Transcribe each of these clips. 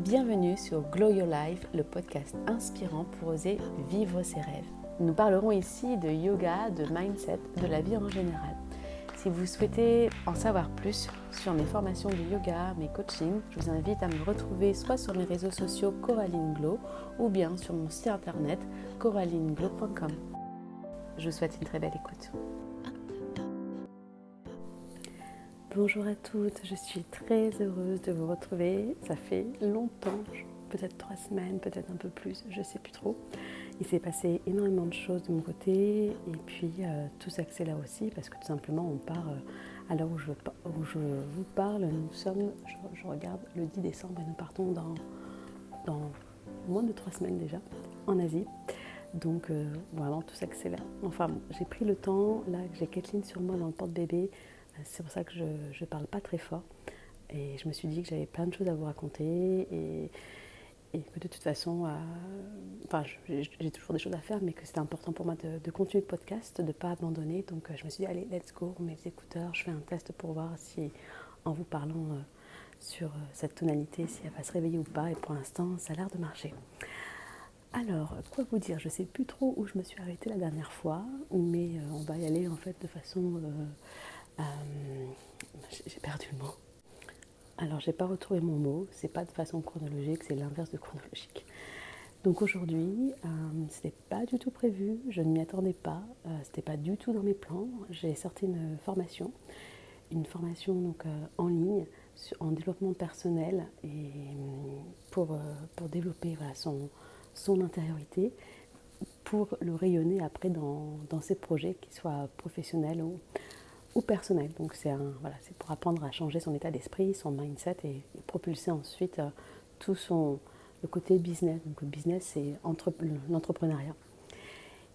Bienvenue sur Glow Your Life, le podcast inspirant pour oser vivre ses rêves. Nous parlerons ici de yoga, de mindset, de la vie en général. Si vous souhaitez en savoir plus sur mes formations de yoga, mes coachings, je vous invite à me retrouver soit sur mes réseaux sociaux Coraline Glow ou bien sur mon site internet coralineglow.com. Je vous souhaite une très belle écoute. Bonjour à toutes, je suis très heureuse de vous retrouver. Ça fait longtemps, peut-être 3 semaines, peut-être un peu plus, je ne sais plus trop. Il s'est passé énormément de choses de mon côté et puis tout s'accélère aussi parce que tout simplement on part, à l'heure où je vous parle, nous sommes, je regarde, le 10 décembre et nous partons dans moins de 3 semaines déjà en Asie. Donc vraiment tout s'accélère. Enfin bon, j'ai pris le temps, là que j'ai Kathleen sur moi dans le porte-bébé, c'est pour ça que je ne parle pas très fort. Et je me suis dit que j'avais plein de choses à vous raconter et que de toute façon, j'ai toujours des choses à faire, mais que c'était important pour moi de continuer le podcast, de ne pas abandonner. Donc je me suis dit, allez, let's go, mes écouteurs, je fais un test pour voir si, en vous parlant sur cette tonalité, si elle va se réveiller ou pas. Et pour l'instant, ça a l'air de marcher. Alors, quoi vous dire, je ne sais plus trop où je me suis arrêtée la dernière fois, mais on va y aller en fait de façon... j'ai perdu le mot. Alors, j'ai pas retrouvé mon mot, c'est pas de façon chronologique, c'est l'inverse de chronologique. Donc aujourd'hui, c'était pas du tout prévu, je ne m'y attendais pas, c'était pas du tout dans mes plans. J'ai sorti une formation donc en ligne en développement personnel et pour développer voilà, son intériorité, pour le rayonner après dans ses projets, qu'ils soient professionnels ou personnel. Donc c'est pour apprendre à changer son état d'esprit, son mindset et propulser ensuite tout le côté business. Donc le business, c'est l'entrepreneuriat.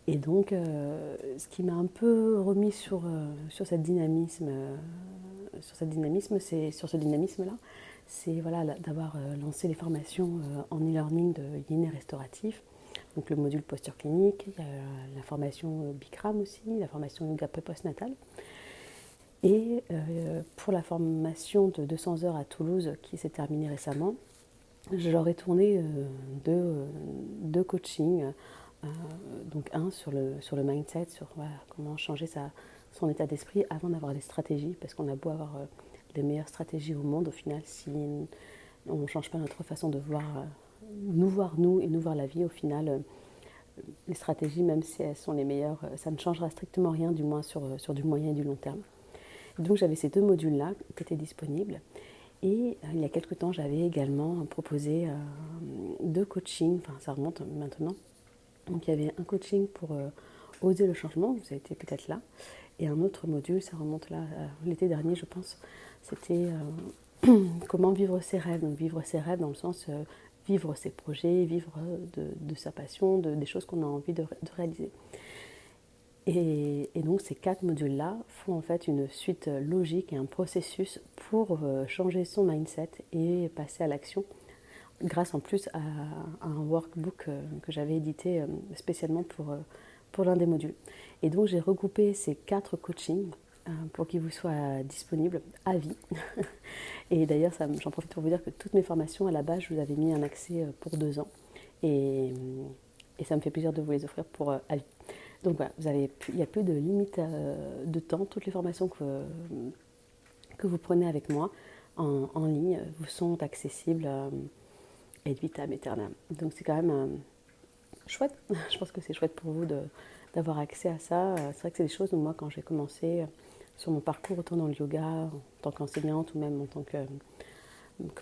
Et donc ce qui m'a un peu remis sur ce dynamisme-là, c'est d'avoir lancé les formations en e-learning de Yin et restauratif. Donc le module posture clinique, il y a la formation Bikram aussi, la formation yoga post-natal. Et pour la formation de 200 heures à Toulouse qui s'est terminée récemment, je leur ai tourné deux coachings. Donc un sur le mindset, sur comment changer son état d'esprit avant d'avoir des stratégies, parce qu'on a beau avoir les meilleures stratégies au monde, au final, si on ne change pas notre façon de voir nous et nous voir la vie, au final, les stratégies, même si elles sont les meilleures, ça ne changera strictement rien, du moins sur du moyen et du long terme. Donc j'avais ces 2 modules-là qui étaient disponibles. Et il y a quelques temps, j'avais également proposé 2 coachings, enfin ça remonte maintenant. Donc il y avait un coaching pour oser le changement, vous avez été peut-être là. Et un autre module, ça remonte là, l'été dernier je pense, c'était comment vivre ses rêves. Donc vivre ses rêves dans le sens vivre ses projets, vivre de sa passion, des choses qu'on a envie de réaliser. Et donc ces 4 modules-là font en fait une suite logique et un processus pour changer son mindset et passer à l'action, grâce en plus à un workbook que j'avais édité spécialement pour l'un des modules. Et donc j'ai regroupé ces 4 coachings pour qu'ils vous soient disponibles à vie. Et d'ailleurs, j'en profite pour vous dire que toutes mes formations, à la base, je vous avais mis un accès pour 2 ans. Et ça me fait plaisir de vous les offrir pour à vie. Donc voilà, il n'y a plus de limite de temps. Toutes les formations que vous prenez avec moi en ligne vous sont accessibles ad vitam aeternam. Donc c'est quand même chouette. Je pense que c'est chouette pour vous d'avoir accès à ça. C'est vrai que c'est des choses, moi, quand j'ai commencé sur mon parcours, autant dans le yoga, en tant qu'enseignante ou même en tant que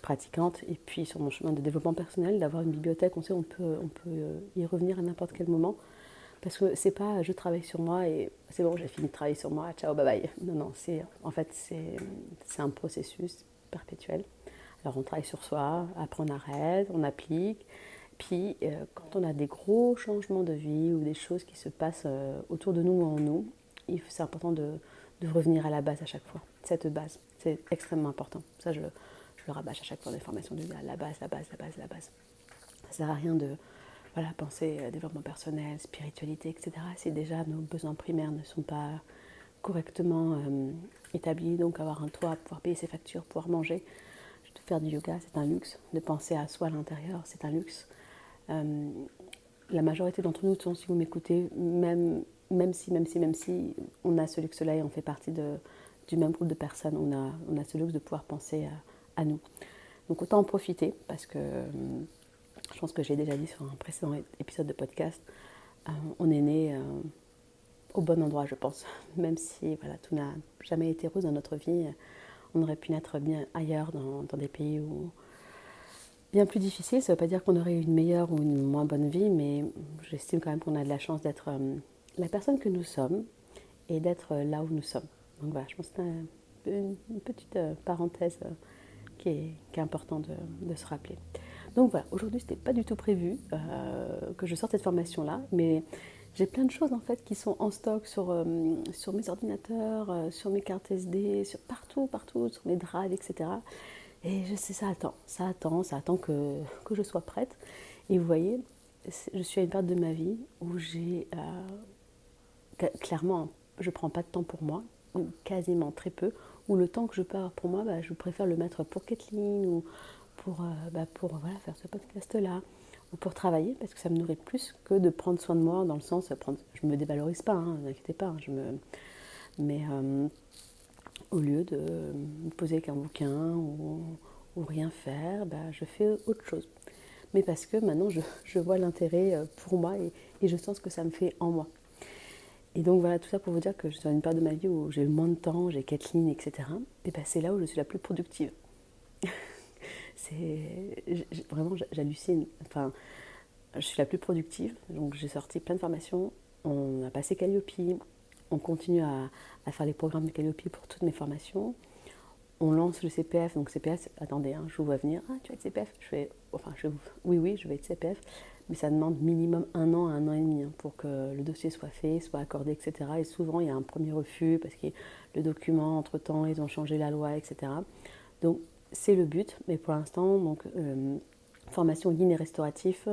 pratiquante, et puis sur mon chemin de développement personnel, d'avoir une bibliothèque, on peut y revenir à n'importe quel moment. Parce que c'est pas je travaille sur moi et c'est bon, j'ai fini de travailler sur moi, ciao, bye bye. Non, c'est un processus perpétuel. Alors on travaille sur soi, après on arrête, on applique. Puis quand on a des gros changements de vie ou des choses qui se passent autour de nous ou en nous, c'est important de revenir à la base à chaque fois. Cette base, c'est extrêmement important. Ça, je le rabâche à chaque fois dans les formations de vie, la base. Ça ne sert à rien de penser développement personnel, spiritualité, etc. Si déjà nos besoins primaires ne sont pas correctement établis, donc avoir un toit, pouvoir payer ses factures, pouvoir manger, de faire du yoga, c'est un luxe. De penser à soi à l'intérieur, c'est un luxe. La majorité d'entre nous, si vous m'écoutez, même si on a ce luxe-là et on fait partie du même groupe de personnes, on a ce luxe de pouvoir penser à nous. Donc autant en profiter, parce que je pense que j'ai déjà dit sur un précédent épisode de podcast, on est né au bon endroit, je pense. Même si voilà, tout n'a jamais été rose dans notre vie, on aurait pu naître bien ailleurs, dans des pays où bien plus difficiles. Ça ne veut pas dire qu'on aurait eu une meilleure ou une moins bonne vie, mais j'estime quand même qu'on a de la chance d'être la personne que nous sommes et d'être là où nous sommes. Donc voilà, je pense que c'est une petite parenthèse qui est important de se rappeler. Donc voilà, aujourd'hui, ce n'était pas du tout prévu que je sorte cette formation-là, mais j'ai plein de choses en fait qui sont en stock sur mes ordinateurs, sur mes cartes SD, sur partout, sur mes drives, etc. Et je sais, ça attend que je sois prête. Et vous voyez, je suis à une période de ma vie où clairement, je ne prends pas de temps pour moi, ou quasiment très peu, ou le temps que je peux avoir pour moi, je préfère le mettre pour Kathleen ou pour voilà, faire ce podcast-là, ou pour travailler, parce que ça me nourrit plus que de prendre soin de moi, dans le sens, je ne me dévalorise pas, ne vous inquiétez pas, mais au lieu de me poser avec un bouquin ou rien faire, je fais autre chose. Mais parce que maintenant, je vois l'intérêt pour moi et je sens ce que ça me fait en moi. Et donc voilà, tout ça pour vous dire que je suis dans une période de ma vie où j'ai moins de temps, j'ai Kathleen, etc. Et c'est là où je suis la plus productive. Vraiment, j'hallucine. Enfin, je suis la plus productive. Donc j'ai sorti plein de formations. On a passé Calliope. On continue à faire les programmes de Calliope pour toutes mes formations. On lance le CPF. Donc CPF, attendez, je vous vois venir. Ah, tu vas être CPF? Oui, je vais être CPF. Mais ça demande minimum 1 an à 1 an et demi pour que le dossier soit fait, soit accordé, etc. Et souvent, il y a un premier refus parce que le document, entre-temps, ils ont changé la loi, etc. Donc, c'est le but. Mais pour l'instant, donc, formation Yin et restauratif,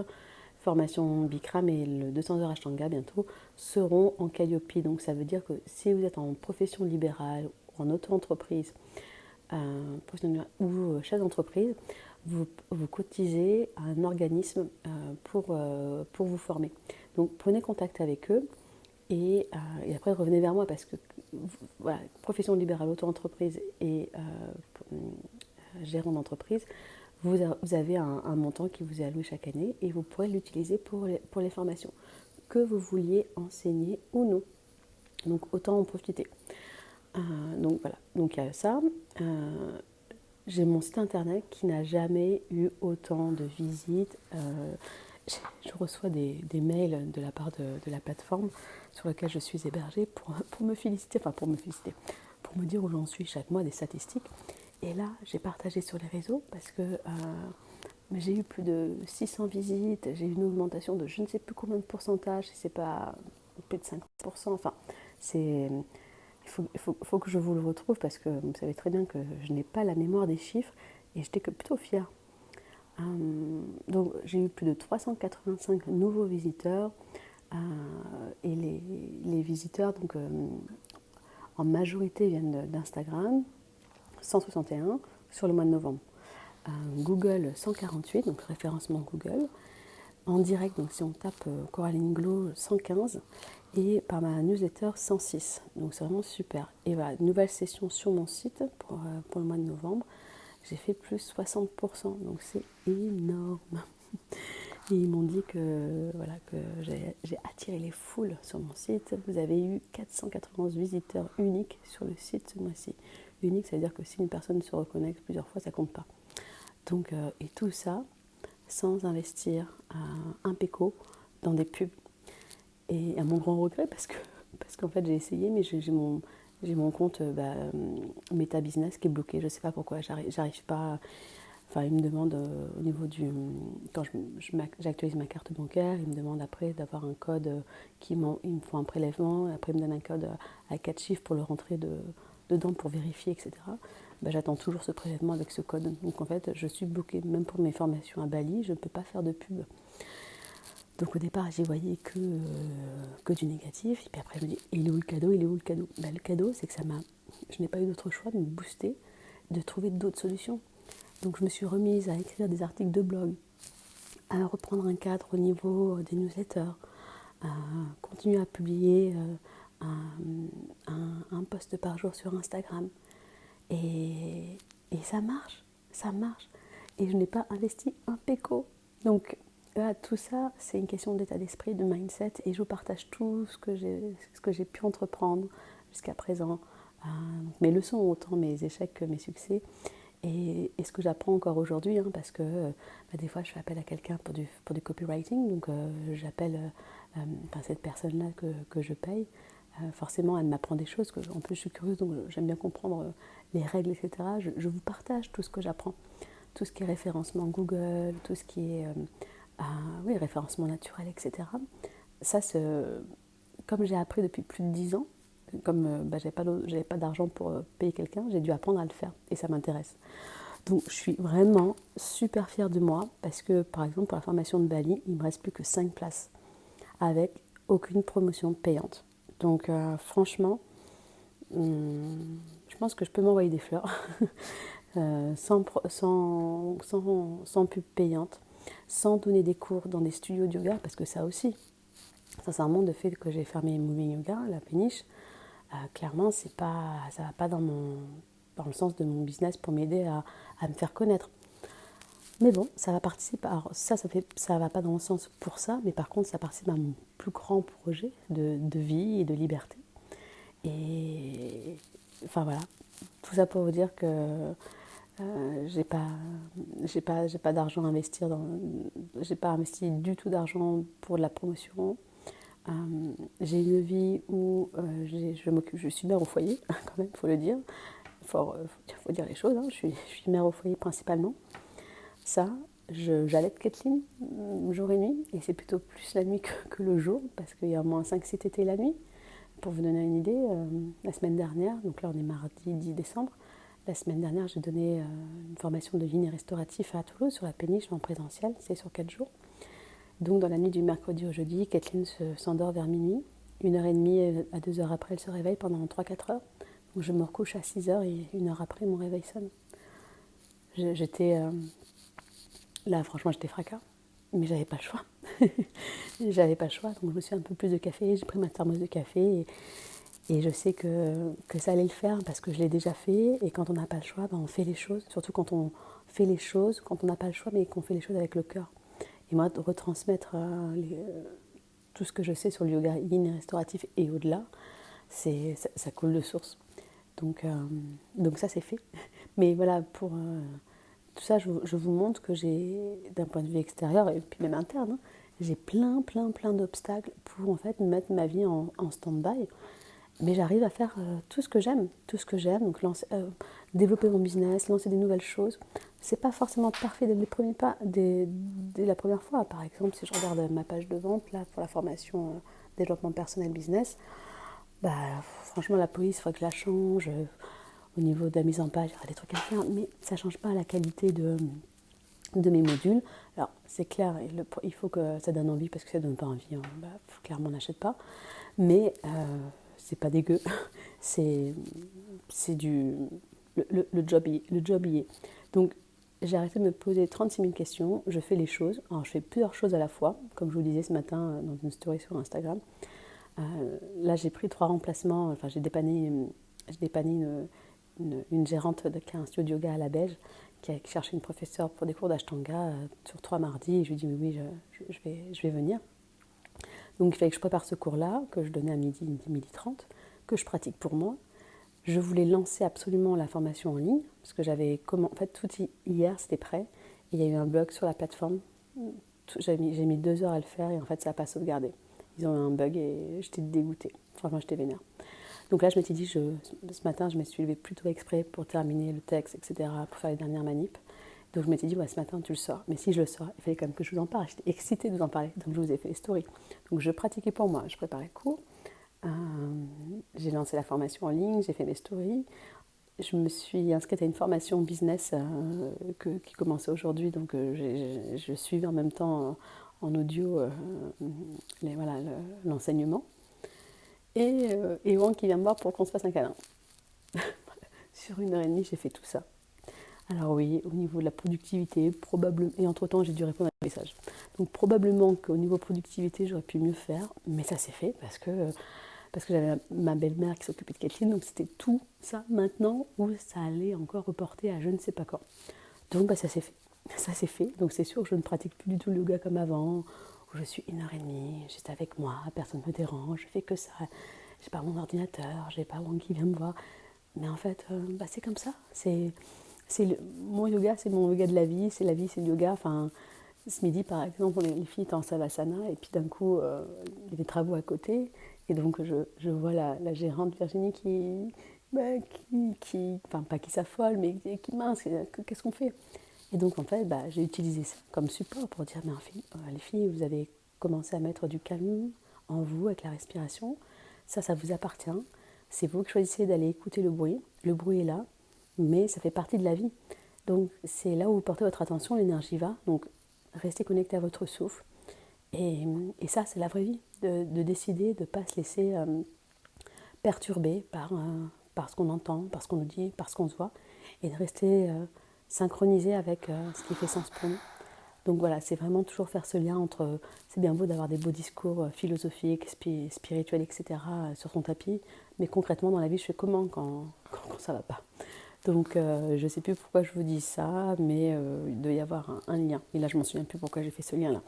formation Bikram et le 200 heures Ashtanga bientôt seront en Calliope. Donc, ça veut dire que si vous êtes en profession libérale, en auto-entreprise, ou chef d'entreprise, vous cotisez à un organisme pour vous former. Donc prenez contact avec eux et après revenez vers moi parce que voilà, profession libérale, auto-entreprise et gérant d'entreprise, vous avez un montant qui vous est alloué chaque année et vous pourrez l'utiliser pour les formations, que vous vouliez enseigner ou non. Donc autant en profiter. Donc voilà, donc il y a ça. J'ai mon site internet qui n'a jamais eu autant de visites. Je reçois des mails de la part de la plateforme sur laquelle je suis hébergée pour me féliciter, pour me dire où j'en suis chaque mois, des statistiques. Et là, j'ai partagé sur les réseaux parce que j'ai eu plus de 600 visites, j'ai eu une augmentation de je ne sais plus combien de pourcentage, si c'est pas plus de 50%, enfin, c'est... Il faut que je vous le retrouve parce que vous savez très bien que je n'ai pas la mémoire des chiffres et j'étais plutôt fière. Donc j'ai eu plus de 385 nouveaux visiteurs et les visiteurs donc, en majorité viennent d'Instagram, 161 sur le mois de novembre. Google 148, donc référencement Google. En direct, donc si on tape Coraline Glo 115 et par ma newsletter 106. Donc c'est vraiment super. Et voilà, nouvelle session sur mon site pour le mois de novembre. J'ai fait plus 60%, donc c'est énorme. Et ils m'ont dit que j'ai attiré les foules sur mon site. Vous avez eu 491 visiteurs uniques sur le site ce mois-ci. Unique, ça veut dire que si une personne se reconnecte plusieurs fois, ça compte pas. Donc, et tout ça sans investir un péco dans des pubs. Et à mon grand regret, parce qu'en fait j'ai essayé, mais j'ai mon compte Meta Business qui est bloqué. Je ne sais pas pourquoi, j'arrive pas. Enfin, il me demande au niveau du... Quand j'actualise ma carte bancaire, il me demande après d'avoir un code il me faut un prélèvement, après il me donne un code à 4 chiffres pour le rentrer dedans pour vérifier, etc. J'attends toujours ce prélèvement avec ce code. Donc en fait, je suis bloquée. Même pour mes formations à Bali, je ne peux pas faire de pub. Donc au départ, j'y voyais que du négatif. Et puis après, je me dis, il est où le cadeau? Le cadeau, c'est que je n'ai pas eu d'autre choix de me booster, de trouver d'autres solutions. Donc je me suis remise à écrire des articles de blog, à reprendre un cadre au niveau des newsletters, à continuer à publier un post par jour sur Instagram. Et ça marche, ça marche. Et je n'ai pas investi un péco. Donc là, tout ça, c'est une question d'état d'esprit, de mindset. Et je vous partage tout ce que j'ai pu entreprendre jusqu'à présent. Mes leçons, autant mes échecs que mes succès. Et ce que j'apprends encore aujourd'hui, hein, parce que des fois je fais appel à quelqu'un pour du copywriting, donc j'appelle cette personne-là que je paye. Forcément, elle m'apprend des choses, en plus je suis curieuse, donc j'aime bien comprendre les règles, etc. Je vous partage tout ce que j'apprends, tout ce qui est référencement Google, tout ce qui est référencement naturel, etc. Ça, comme j'ai appris depuis plus de 10 ans, comme j'avais pas d'argent pour payer quelqu'un, j'ai dû apprendre à le faire et ça m'intéresse. Donc je suis vraiment super fière de moi parce que par exemple pour la formation de Bali, il ne me reste plus que 5 places avec aucune promotion payante. Donc franchement, je pense que je peux m'envoyer des fleurs sans pub payante, sans donner des cours dans des studios de yoga parce que ça aussi, sincèrement, le fait que j'ai fermé Moving Yoga, la péniche, clairement, ça ne va pas dans le sens de mon business pour m'aider à me faire connaître. Mais bon, ça va participer. Alors ça va pas dans le sens pour ça, mais par contre, ça participe à mon plus grand projet de vie et de liberté. Et enfin voilà, tout ça pour vous dire que j'ai pas d'argent à investir j'ai pas investi du tout d'argent pour de la promotion. J'ai une vie où je suis mère au foyer, quand même, il faut le dire. Il faut dire les choses, hein. Je suis mère au foyer principalement. Ça, j'allaite Kathleen jour et nuit, et c'est plutôt plus la nuit que le jour, parce qu'il y a au moins 5 CTT la nuit. Pour vous donner une idée, la semaine dernière, donc là on est mardi 10 décembre, la semaine dernière j'ai donné une formation de yin et restauratif à Toulouse sur la péniche en présentiel, c'est sur 4 jours. Donc dans la nuit du mercredi au jeudi, Kathleen s'endort vers minuit. 1h30 à 2h après, elle se réveille pendant 3-4 heures. Donc je me recouche à 6h et 1 heure après, mon réveil sonne. J'étais... Là, franchement, j'étais fracas. Mais j'avais pas le choix. J'avais pas le choix. Donc je me suis un peu plus de café. J'ai pris ma thermos de café. Et je sais que ça allait le faire parce que je l'ai déjà fait. Et quand on n'a pas le choix, on fait les choses. Surtout quand on fait les choses, quand on n'a pas le choix, mais qu'on fait les choses avec le cœur. Et moi, de retransmettre tout ce que je sais sur le yoga yin et restauratif et au-delà, ça coule de source. Donc ça, c'est fait. Mais voilà, pour tout ça, je vous montre que j'ai, d'un point de vue extérieur et puis même interne, hein, j'ai plein d'obstacles pour en fait mettre ma vie en stand-by. Mais j'arrive à faire tout ce que j'aime, donc développer mon business, lancer des nouvelles choses. C'est pas forcément parfait dès les premiers pas, dès la première fois. Par exemple, si je regarde ma page de vente là pour la formation développement personnel business, franchement la police, il faudrait que je la change. Au niveau de la mise en page, il y aura des trucs à faire, mais ça change pas la qualité de mes modules. Alors c'est clair, il faut que ça donne envie parce que ça donne pas envie, hein. Clairement on n'achète pas. Mais c'est pas dégueu, c'est du... Le job y est. Donc j'ai arrêté de me poser 36 000 questions, je fais les choses. Alors je fais plusieurs choses à la fois, comme je vous disais ce matin dans une story sur Instagram. Là j'ai pris 3 remplacements, enfin j'ai dépanné une gérante qui a un studio de yoga à la Belge, qui a cherché une professeure pour des cours d'Ashtanga sur 3 mardis, et je lui ai dit oui, je vais venir. Donc il fallait que je prépare ce cours-là, que je donnais à midi 30, que je pratique pour moi. Je voulais lancer absolument la formation en ligne, parce que en fait tout hier c'était prêt, et il y a eu un bug sur la plateforme. J'ai mis 2 heures à le faire, et en fait ça n'a pas sauvegardé. Ils ont eu un bug et j'étais dégoûtée. Franchement, j'étais vénère. Donc là, je m'étais dit, ce matin, je me suis levée plutôt exprès pour terminer le texte, etc., pour faire les dernières manips. Donc je m'étais dit, ce matin, tu le sors. Mais si je le sors, il fallait quand même que je vous en parle. J'étais excitée de vous en parler. Donc je vous ai fait les stories. Donc je pratiquais pour moi. Je préparais le cours. J'ai lancé la formation en ligne. J'ai fait mes stories. Je me suis inscrite à une formation business qui commençait aujourd'hui. Donc je suivais en même temps en audio l'enseignement. Et Wang qui vient me voir pour qu'on se fasse un câlin. Sur 1h30, j'ai fait tout ça. Alors oui, au niveau de la productivité, probablement, et entre-temps j'ai dû répondre à un message. Donc probablement qu'au niveau productivité j'aurais pu mieux faire, mais ça s'est fait parce que j'avais ma belle-mère qui s'occupait de Kathleen, donc c'était tout ça maintenant où ça allait encore reporter à je ne sais pas quand. Donc bah, ça s'est fait. Ça s'est fait, donc c'est sûr que je ne pratique plus du tout le yoga comme avant, où je suis 1h30, juste avec moi, personne ne me dérange, je fais que ça, j'ai pas mon ordinateur, j'ai pas Wang qui vient me voir. Mais en fait, bah, c'est comme ça, mon yoga, c'est mon yoga de la vie, c'est le yoga. Enfin, ce midi, par exemple, les filles étaient en savasana, et puis d'un coup, il y a des travaux à côté, et donc je vois la gérante Virginie enfin pas qui s'affole, mais qui mince, qu'est-ce qu'on fait? Et donc en fait, bah, j'ai utilisé ça comme support pour dire, mais les filles, vous avez commencé à mettre du calme en vous avec la respiration, ça vous appartient, c'est vous qui choisissez d'aller écouter le bruit est là, mais ça fait partie de la vie. Donc c'est là où vous portez votre attention, l'énergie va, donc restez connecté à votre souffle. Et ça, c'est la vraie vie, de décider de ne pas se laisser perturber par ce qu'on entend, par ce qu'on nous dit, par ce qu'on se voit, et de rester synchronisé avec ce qui fait sens pour nous. Donc voilà, c'est vraiment toujours faire ce lien entre, c'est bien beau d'avoir des beaux discours philosophiques, spirituels, etc. Sur son tapis, mais concrètement dans la vie, je fais comment quand ça va pas. Donc je ne sais plus pourquoi je vous dis ça, mais il doit y avoir un lien. Et là, je m'en souviens plus pourquoi j'ai fait ce lien-là.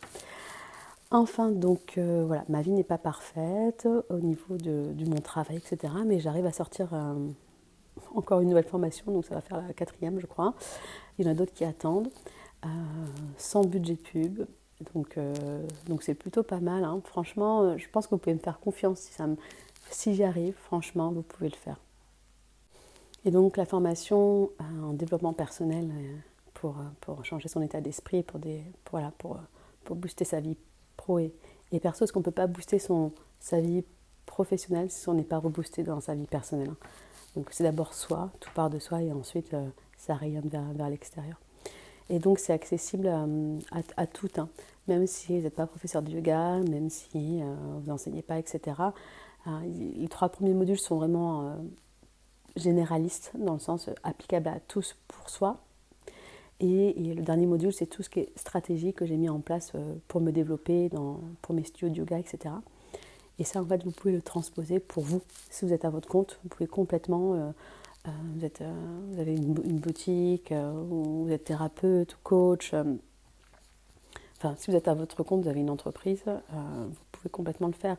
Enfin, donc voilà, ma vie n'est pas parfaite au niveau de mon travail, etc. Mais j'arrive à sortir encore une nouvelle formation, donc ça va faire la 4e, je crois. Il y en a d'autres qui attendent, sans budget pub. Donc c'est plutôt pas mal. Hein. Franchement, je pense que vous pouvez me faire confiance si j'y arrive. Franchement, vous pouvez le faire. Et donc la formation en développement personnel pour changer son état d'esprit, pour booster sa vie pro et perso, parce qu'on ne peut pas booster sa vie professionnelle si on n'est pas reboosté dans sa vie personnelle. Hein. Donc c'est d'abord soi, tout part de soi et ensuite ça rayonne vers l'extérieur. Et donc c'est accessible à toutes, hein. Même si vous n'êtes pas professeur de yoga, même si vous n'enseignez pas, etc. Les 3 premiers modules sont vraiment généralistes, dans le sens applicable à tous pour soi. Et le dernier module, c'est tout ce qui est stratégie que j'ai mis en place pour me développer pour mes studios de yoga, etc. Et ça, en fait, vous pouvez le transposer pour vous. Si vous êtes à votre compte, vous pouvez complètement... vous avez une boutique, ou vous êtes thérapeute ou coach. Enfin, si vous êtes à votre compte, vous avez une entreprise, vous pouvez complètement le faire.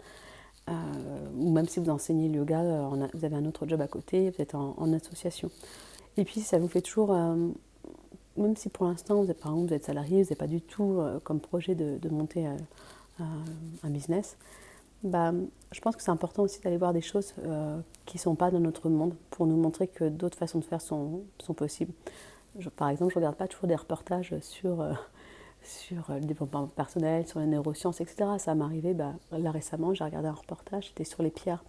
Ou même si vous enseignez le yoga, vous avez un autre job à côté, vous êtes en association. Et puis, ça vous fait toujours... même si pour l'instant, par exemple, vous êtes salarié, vous n'avez pas du tout comme projet de monter un business, bah, je pense que c'est important aussi d'aller voir des choses qui ne sont pas dans notre monde pour nous montrer que d'autres façons de faire sont possibles. Par exemple, je ne regarde pas toujours des reportages sur le développement personnel, sur les neurosciences, etc. Ça m'est arrivé là récemment, j'ai regardé un reportage, c'était sur les pierres.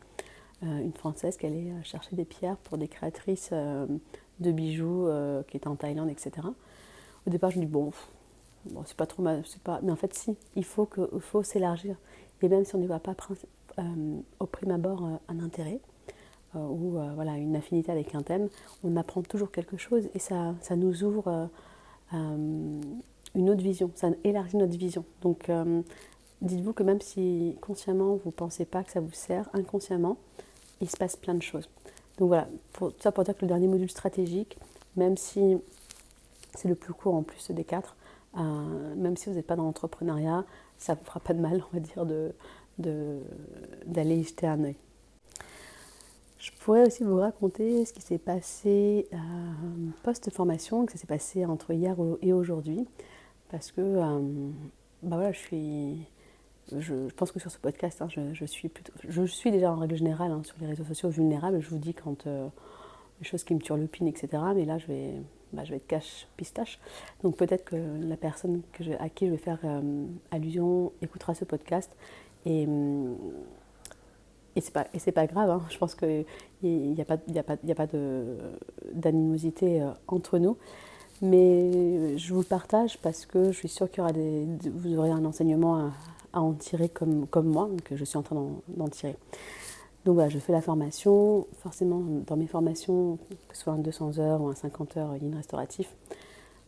Une Française qui allait chercher des pierres pour des créatrices de bijoux qui étaient en Thaïlande, etc. Au départ, je me dis, bon c'est pas trop mal, mais en fait, si, il faut s'élargir. Et même si on ne voit pas au prime abord un intérêt ou voilà, une affinité avec un thème, on apprend toujours quelque chose et ça nous ouvre une autre vision, ça élargit notre vision. Donc, dites-vous que même si consciemment vous ne pensez pas que ça vous sert, inconsciemment, il se passe plein de choses. Donc voilà, pour dire que le dernier module stratégique, même si c'est le plus court en plus des 4, même si vous n'êtes pas dans l'entrepreneuriat, ça ne vous fera pas de mal, on va dire, d'aller y jeter un œil. Je pourrais aussi vous raconter ce qui s'est passé post-formation, que ça s'est passé entre hier et aujourd'hui, parce que voilà, je pense que sur ce podcast, hein, je suis déjà en règle générale sur les réseaux sociaux vulnérable. Je vous dis quand les choses qui me turlupinent, etc. Mais là, je vais être cache-pistache. Donc peut-être que la personne à qui je vais faire allusion écoutera ce podcast. Et c'est pas grave, hein. Je pense qu'il n'y a pas d'animosité entre nous. Mais je vous le partage parce que je suis sûre qu'il y aura vous aurez un enseignement à en tirer comme moi, donc je suis en train d'en tirer. Donc voilà, je fais la formation. Forcément, dans mes formations, que ce soit un 200 heures ou un 50 heures yin restauratif,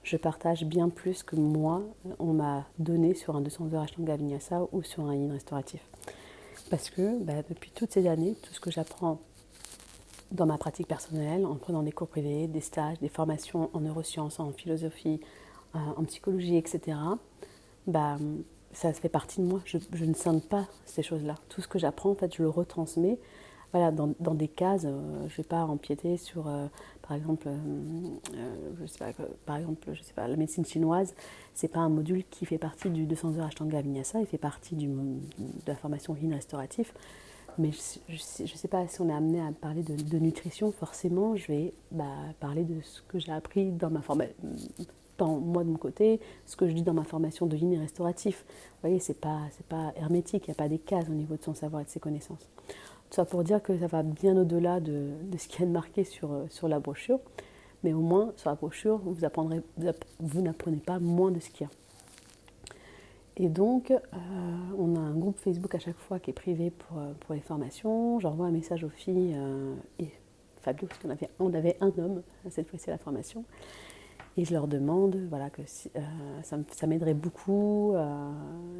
je partage bien plus que moi, on m'a donné sur un 200 heures Ashtanga Vinyasa ou sur un yin restauratif. Parce que depuis toutes ces années, tout ce que j'apprends dans ma pratique personnelle, en prenant des cours privés, des stages, des formations en neurosciences, en philosophie, en psychologie, etc., bah, ça fait partie de moi. Je ne scinde pas ces choses-là. Tout ce que j'apprends, en fait, je le retransmets. Voilà, dans des cases, je ne vais pas empiéter sur, par exemple, je sais pas, par exemple, je sais pas, la médecine chinoise, c'est pas un module qui fait partie du 200 heures Ashtanga Vinyasa, il fait partie de la formation Yin restauratif. Mais je ne sais pas si on est amené à parler de nutrition, forcément, je vais parler de ce que j'ai appris dans ma formation, moi de mon côté, ce que je dis dans ma formation de yin restauratif. Vous voyez, c'est pas hermétique, il n'y a pas des cases au niveau de son savoir et de ses connaissances. Tout ça pour dire que ça va bien au-delà de ce qu'il y a de marqué sur la brochure, mais au moins sur la brochure, vous n'apprenez pas moins de ce qu'il y a. Et donc, on a un groupe Facebook à chaque fois qui est privé pour les formations. J'envoie un message aux filles et Fabio, parce qu'on avait un homme cette fois-ci à la formation. Et je leur demande voilà, que ça m'aiderait beaucoup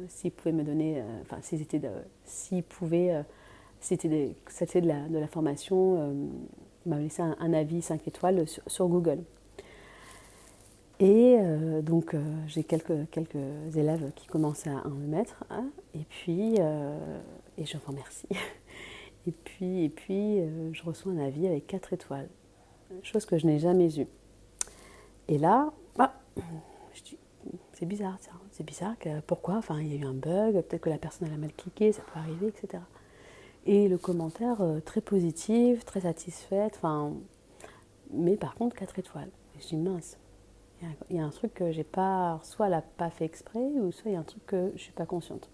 s'ils pouvaient me donner, s'ils pouvaient, c'était de la formation, m'avaient laissé un avis 5 étoiles sur Google. Et donc j'ai quelques élèves qui commencent à en mettre, hein, et puis et je vous remercie. Et puis je reçois un avis avec 4 étoiles, chose que je n'ai jamais eue. Et là, je dis, c'est bizarre ça, c'est bizarre, pourquoi, enfin il y a eu un bug, peut-être que la personne elle a mal cliqué, ça peut arriver, etc. Et le commentaire très positif, très satisfaite, mais par contre 4 étoiles. Et je dis mince. Il y a un truc que j'ai pas, soit elle n'a pas fait exprès, ou soit il y a un truc que je ne suis pas consciente.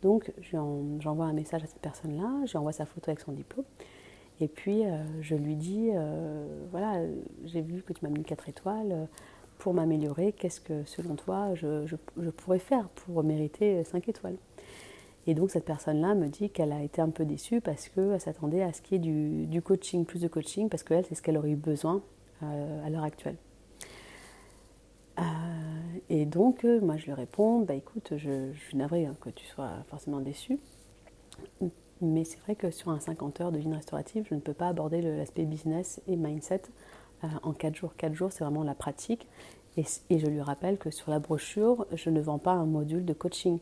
Donc j'envoie un message à cette personne-là, j'envoie sa photo avec son diplôme, et puis je lui dis, voilà, j'ai vu que tu m'as mis 4 étoiles, pour m'améliorer, qu'est-ce que selon toi je pourrais faire pour mériter 5 étoiles? Et donc cette personne-là me dit qu'elle a été un peu déçue parce qu'elle s'attendait à ce qu'il y ait du coaching, plus de coaching, parce qu'elle, c'est ce qu'elle aurait eu besoin à l'heure actuelle. Et donc, moi, je lui réponds, écoute, je suis navrée que tu sois forcément déçue, mais c'est vrai que sur un 50 heures de yin restauratif, je ne peux pas aborder l'aspect business et mindset en 4 jours. 4 jours, c'est vraiment la pratique. Et je lui rappelle que sur la brochure, je ne vends pas un module de coaching.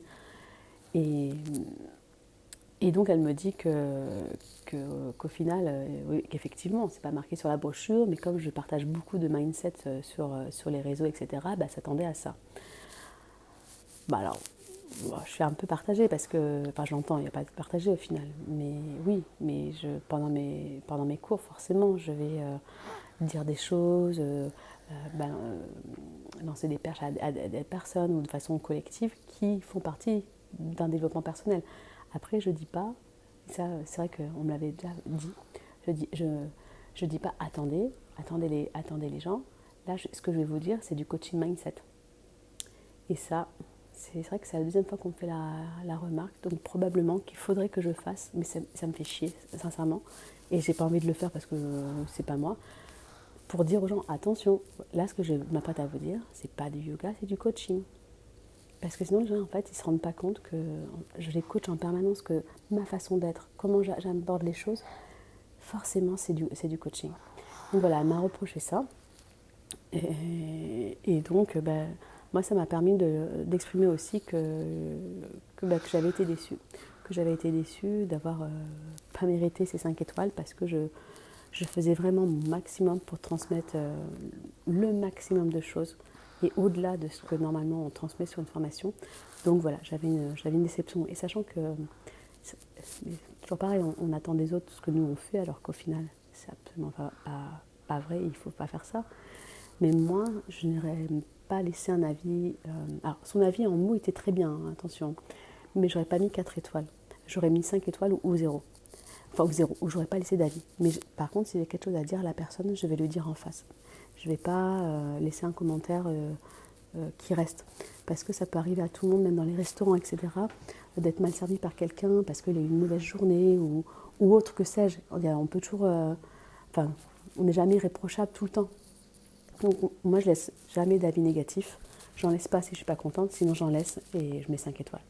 Et donc, elle me dit qu'au final, oui, qu'effectivement, c'est pas marqué sur la brochure, mais comme je partage beaucoup de mindset sur les réseaux, etc., ça tendait à ça. Alors, je suis un peu partagée parce que, je l'entends, il n'y a pas de partagé au final. Mais oui, mais pendant mes cours, forcément, je vais dire des choses, lancer des perches à des personnes ou de façon collective qui font partie d'un développement personnel. Après, je dis pas, ça c'est vrai qu'on me l'avait déjà dit, je dis pas attendez les gens. Là, ce que je vais vous dire, c'est du coaching mindset. Et ça, c'est vrai que c'est la deuxième fois qu'on me fait la remarque, donc probablement qu'il faudrait que je fasse, mais ça me fait chier, sincèrement. Et j'ai pas envie de le faire parce que c'est pas moi. Pour dire aux gens, attention, là ce que je m'apprête à vous dire, c'est pas du yoga, c'est du coaching. Parce que sinon les gens en fait ils se rendent pas compte que je les coach en permanence, que ma façon d'être, comment j'aborde les choses, forcément c'est du coaching. Donc voilà, elle m'a reproché ça. Et donc moi ça m'a permis d'exprimer aussi que j'avais été déçue. Que j'avais été déçue d'avoir pas mérité ces 5 étoiles parce que je faisais vraiment mon maximum pour transmettre le maximum de choses et au-delà de ce que normalement on transmet sur une formation. Donc voilà, j'avais une déception. Et sachant que, c'est toujours pareil, on attend des autres ce que nous on fait, alors qu'au final, c'est absolument pas vrai, il ne faut pas faire ça. Mais moi, je n'aurais pas laissé un avis. Alors, son avis en mots était très bien, hein, attention, mais j'aurais pas mis 4 étoiles. J'aurais mis 5 étoiles ou 0. Enfin, ou 0, ou j'aurais pas laissé d'avis. Mais par contre, s'il y a quelque chose à dire à la personne, je vais le dire en face. Je ne vais pas laisser un commentaire qui reste. Parce que ça peut arriver à tout le monde, même dans les restaurants, etc., d'être mal servi par quelqu'un parce qu'il a eu une mauvaise journée ou ou autre, que sais-je. On peut toujours... Enfin, on n'est jamais irréprochable tout le temps. Donc moi, je laisse jamais d'avis négatif. J'en laisse pas si je suis pas contente, sinon j'en laisse et je mets 5 étoiles.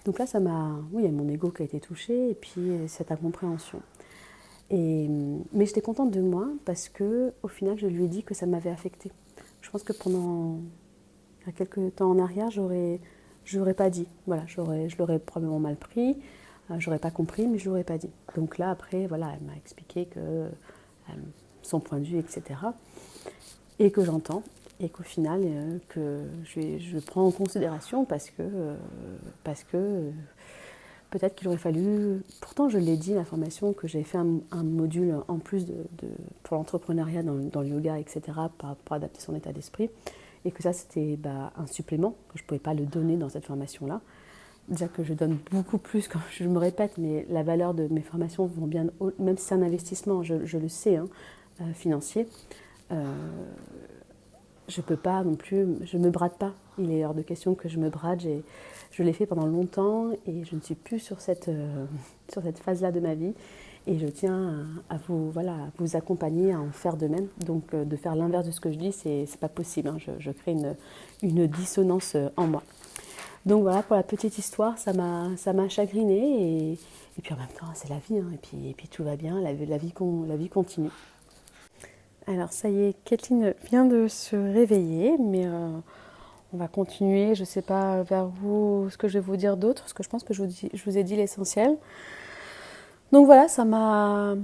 Donc là, ça m'a... Oui, il y a mon ego qui a été touché et puis cette incompréhension. Mais j'étais contente de moi parce que au final, je lui ai dit que ça m'avait affectée. Je pense que pendant quelques temps en arrière, j'aurais pas dit. Voilà, je l'aurais probablement mal pris, j'aurais pas compris, mais je l'aurais pas dit. Donc là, après, voilà, elle m'a expliqué que son point de vue, etc. Et que j'entends, et qu'au final, que je prends en considération parce que peut-être qu'il aurait fallu... Pourtant, je l'ai dit, la formation, que j'ai fait un module en plus pour l'entrepreneuriat dans le yoga, etc., pour adapter son état d'esprit. Et que ça, c'était un supplément, que je ne pouvais pas le donner dans cette formation-là. Déjà que je donne beaucoup plus, quand je me répète, mais la valeur de mes formations vont bien... Même si c'est un investissement, je le sais, financier, je peux pas non plus... Je ne me brade pas. Il est hors de question que je me brade. Je l'ai fait pendant longtemps et je ne suis plus sur cette phase-là de ma vie. Et je tiens à vous accompagner à en faire de même. Donc de faire l'inverse de ce que je dis, c'est pas possible. Je crée une dissonance en moi. Donc voilà, pour la petite histoire, ça m'a chagrinée. Et puis en même temps, c'est la vie. Et puis tout va bien, la vie continue. Alors ça y est, Kathleen vient de se réveiller, mais on va continuer. Je ne sais pas vers vous ce que je vais vous dire d'autre, parce que je pense que je vous ai dit l'essentiel. Donc voilà, ça m'a...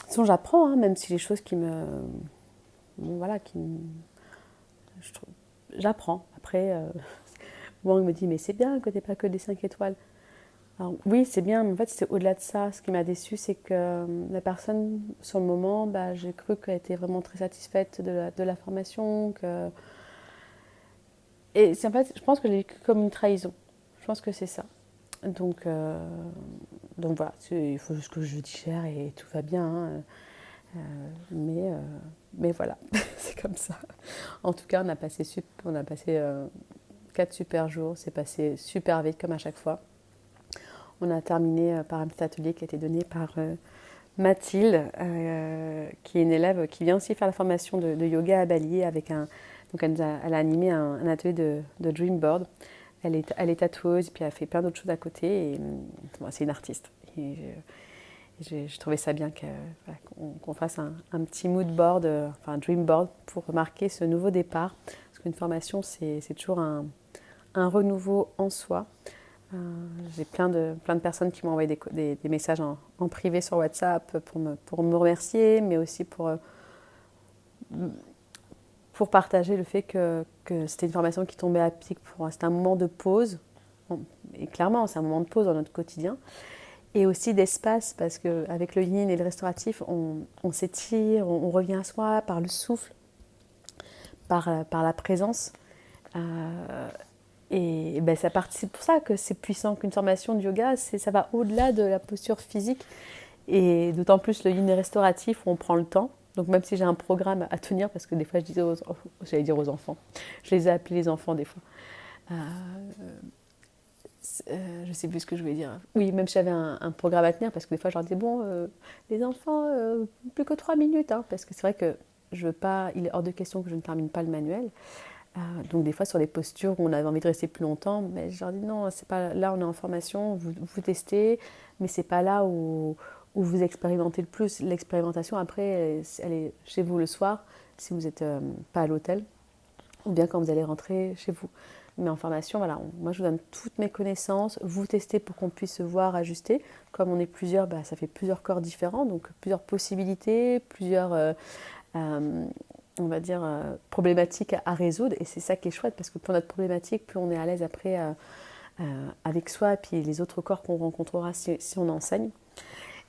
Sinon j'apprends, même si les choses qui me... Bon voilà, j'apprends. Après, bon, on me dit, mais c'est bien que tu n'aies pas que des 5 étoiles. Alors oui, c'est bien, mais en fait, c'est au-delà de ça. Ce qui m'a déçue, c'est que la personne, sur le moment, j'ai cru qu'elle était vraiment très satisfaite de la formation. Et en fait, je pense que j'ai vécu comme une trahison. Je pense que c'est ça. Donc voilà, il faut juste que je digère et tout va bien. Mais voilà, c'est comme ça. En tout cas, on a passé 4 super jours. C'est passé super vite, comme à chaque fois. On a terminé par un petit atelier qui a été donné par Mathilde, qui est une élève qui vient aussi faire la formation de yoga à Bali. Donc elle a animé un atelier de Dreamboard. Elle est tatoueuse et puis elle fait plein d'autres choses à côté. Et c'est une artiste. Et je trouvais ça bien qu'on fasse un petit mood board, enfin un dream board, pour marquer ce nouveau départ. Parce qu'une formation, c'est toujours un renouveau en soi. J'ai plein de personnes qui m'ont envoyé des messages en privé sur WhatsApp pour me remercier, mais aussi pour partager le fait que c'était une formation qui tombait à pic. C'était un moment de pause, et clairement c'est un moment de pause dans notre quotidien, et aussi d'espace, parce qu'avec le yin et le restauratif, on s'étire, on revient à soi par le souffle, par la présence. Et ça participe pour ça que c'est puissant, qu'une formation de yoga, ça va au-delà de la posture physique. Et d'autant plus le yin et restauratif où on prend le temps. Donc même si j'ai un programme à tenir, parce que des fois j'allais dire aux enfants, je les ai appelés les enfants des fois. Je sais plus ce que je voulais dire. Oui, même si j'avais un programme à tenir, parce que des fois je leur disais, les enfants, plus que 3 minutes, parce que c'est vrai que je veux pas, il est hors de question que je ne termine pas le manuel. Donc des fois sur les postures où on avait envie de rester plus longtemps, mais je leur dis non, c'est pas là, on est en formation, vous testez, mais c'est pas là où vous expérimentez le plus. L'expérimentation après, elle est chez vous le soir, si vous n'êtes pas à l'hôtel, ou bien quand vous allez rentrer chez vous. Mais en formation, voilà, moi je vous donne toutes mes connaissances, vous testez pour qu'on puisse se voir, ajuster. Comme on est plusieurs, ça fait plusieurs corps différents, donc plusieurs possibilités, plusieurs... on va dire, problématiques à résoudre. Et c'est ça qui est chouette, parce que pour notre problématique, plus on est à l'aise après avec soi, et puis les autres corps qu'on rencontrera si on enseigne.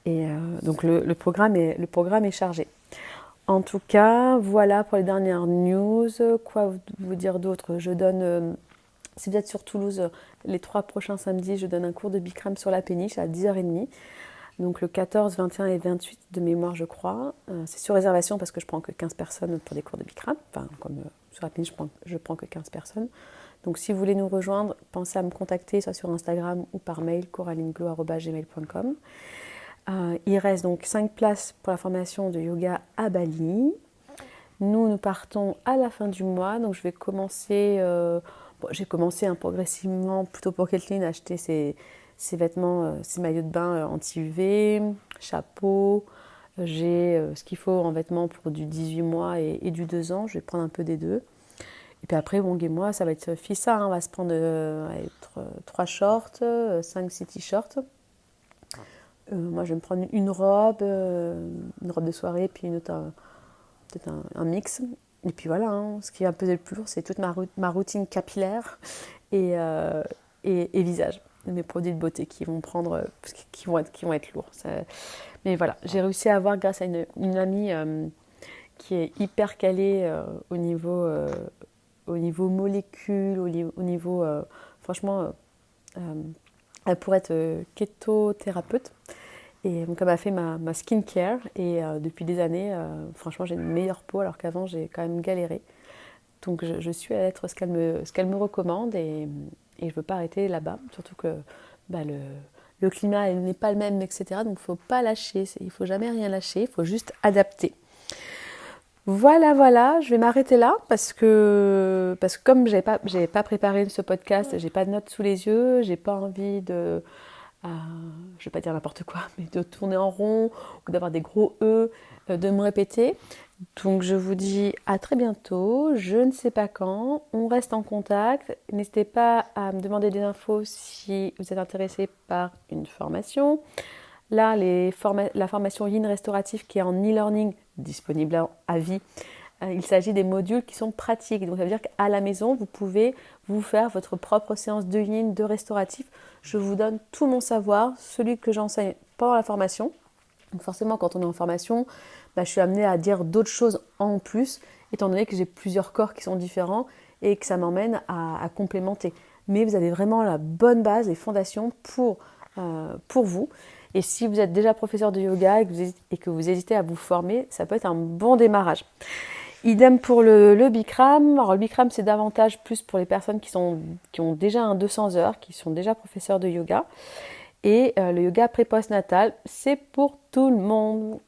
Et donc le programme est chargé. En tout cas, voilà pour les dernières news. Quoi vous dire d'autre ? Je donne, si vous êtes sur Toulouse, les 3 prochains samedis, je donne un cours de Bikram sur la péniche à 10h30. Donc le 14, 21 et 28 de mémoire, je crois. C'est sur réservation parce que je prends que 15 personnes pour des cours de Bikram. Enfin, comme sur la péniche, je prends que 15 personnes. Donc si vous voulez nous rejoindre, pensez à me contacter soit sur Instagram ou par mail, coralineglo@gmail.com. Il reste donc 5 places pour la formation de yoga à Bali. Nous partons à la fin du mois, donc je vais commencer, j'ai commencé progressivement, plutôt pour Kathleen, à acheter ses vêtements, ses maillots de bain anti-UV, chapeau. J'ai ce qu'il faut en vêtements pour du 18 mois et du 2 ans, je vais prendre un peu des deux. Et puis après, Wong et moi, ça va être Fissa, on va se prendre 3 shorts, 5-6 t-shirts. Moi, je vais me prendre une robe de soirée, puis une autre, peut-être un mix. Et puis voilà, ce qui va peser le plus lourd, c'est toute ma routine capillaire et visage. Mes produits de beauté qui vont être lourds. Mais voilà, j'ai réussi à avoir, grâce à une amie qui est hyper calée au niveau molécules, au niveau franchement, elle pourrait être kétothérapeute. Et donc elle m'a fait ma skincare et depuis des années, franchement, j'ai une meilleure peau alors qu'avant, j'ai quand même galéré. Donc je suis à être ce qu'elle me recommande et je ne veux pas arrêter là-bas. Surtout que le climat n'est pas le même, etc. Donc il ne faut pas lâcher, il ne faut jamais rien lâcher, il faut juste adapter. Voilà, je vais m'arrêter là parce que comme j'avais pas préparé ce podcast, j'ai pas de notes sous les yeux, j'ai pas envie de je vais pas dire n'importe quoi, mais de tourner en rond ou d'avoir des gros E, de me répéter. Donc je vous dis à très bientôt, je ne sais pas quand, on reste en contact. N'hésitez pas à me demander des infos si vous êtes intéressé par une formation. Là, la formation Yin Restauratif qui est en e-learning, disponible à vie, il s'agit des modules qui sont pratiques. Donc ça veut dire qu'à la maison, vous pouvez vous faire votre propre séance de Yin, de restauratif. Je vous donne tout mon savoir, celui que j'enseigne pendant la formation. Donc forcément, quand on est en formation, je suis amenée à dire d'autres choses en plus, étant donné que j'ai plusieurs corps qui sont différents et que ça m'emmène à complémenter. Mais vous avez vraiment la bonne base, les fondations pour vous. Et si vous êtes déjà professeur de yoga et que vous hésitez à vous former, ça peut être un bon démarrage. Idem pour le Bikram. Alors le Bikram, c'est davantage plus pour les personnes qui ont déjà un 200 heures, qui sont déjà professeurs de yoga. Et le yoga pré-post-natal, c'est pour tout le monde.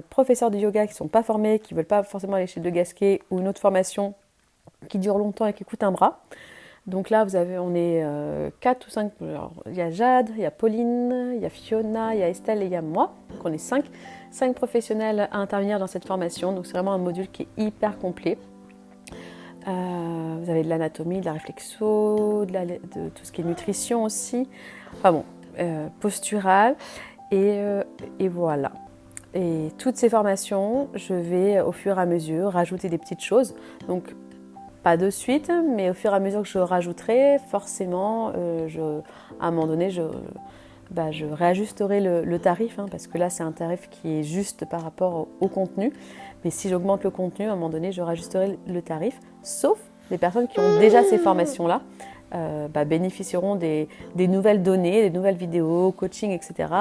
Professeurs de yoga qui ne sont pas formés, qui ne veulent pas forcément aller chez De Gasquet ou une autre formation qui dure longtemps et qui coûte un bras. Donc là, on est 4 ou 5. Alors, il y a Jade, il y a Pauline, il y a Fiona, il y a Estelle et il y a moi. Donc on est 5 professionnels à intervenir dans cette formation. Donc c'est vraiment un module qui est hyper complet. Vous avez de l'anatomie, de la réflexo, de tout ce qui est nutrition aussi. Enfin bon, postural. Et voilà. Et toutes ces formations, je vais au fur et à mesure rajouter des petites choses. Donc pas de suite, mais au fur et à mesure que je rajouterai, forcément, à un moment donné, je réajusterai le tarif, parce que là, c'est un tarif qui est juste par rapport au contenu. Mais si j'augmente le contenu, à un moment donné, je réajusterai le tarif, sauf les personnes qui ont déjà ces formations-là, bénéficieront des nouvelles données, des nouvelles vidéos, coaching, etc.,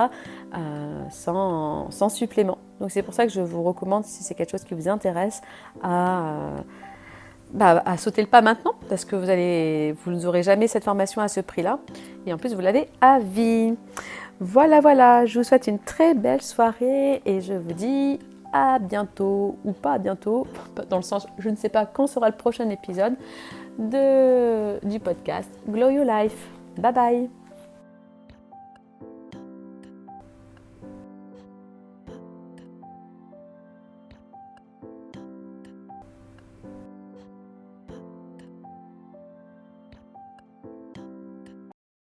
sans supplément. Donc c'est pour ça que je vous recommande, si c'est quelque chose qui vous intéresse, à sauter le pas maintenant, parce que vous n'aurez jamais cette formation à ce prix-là, et en plus vous l'avez à vie. Voilà, je vous souhaite une très belle soirée, et je vous dis à bientôt, ou pas à bientôt, dans le sens, je ne sais pas quand sera le prochain épisode du podcast Glow Your Life. Bye bye.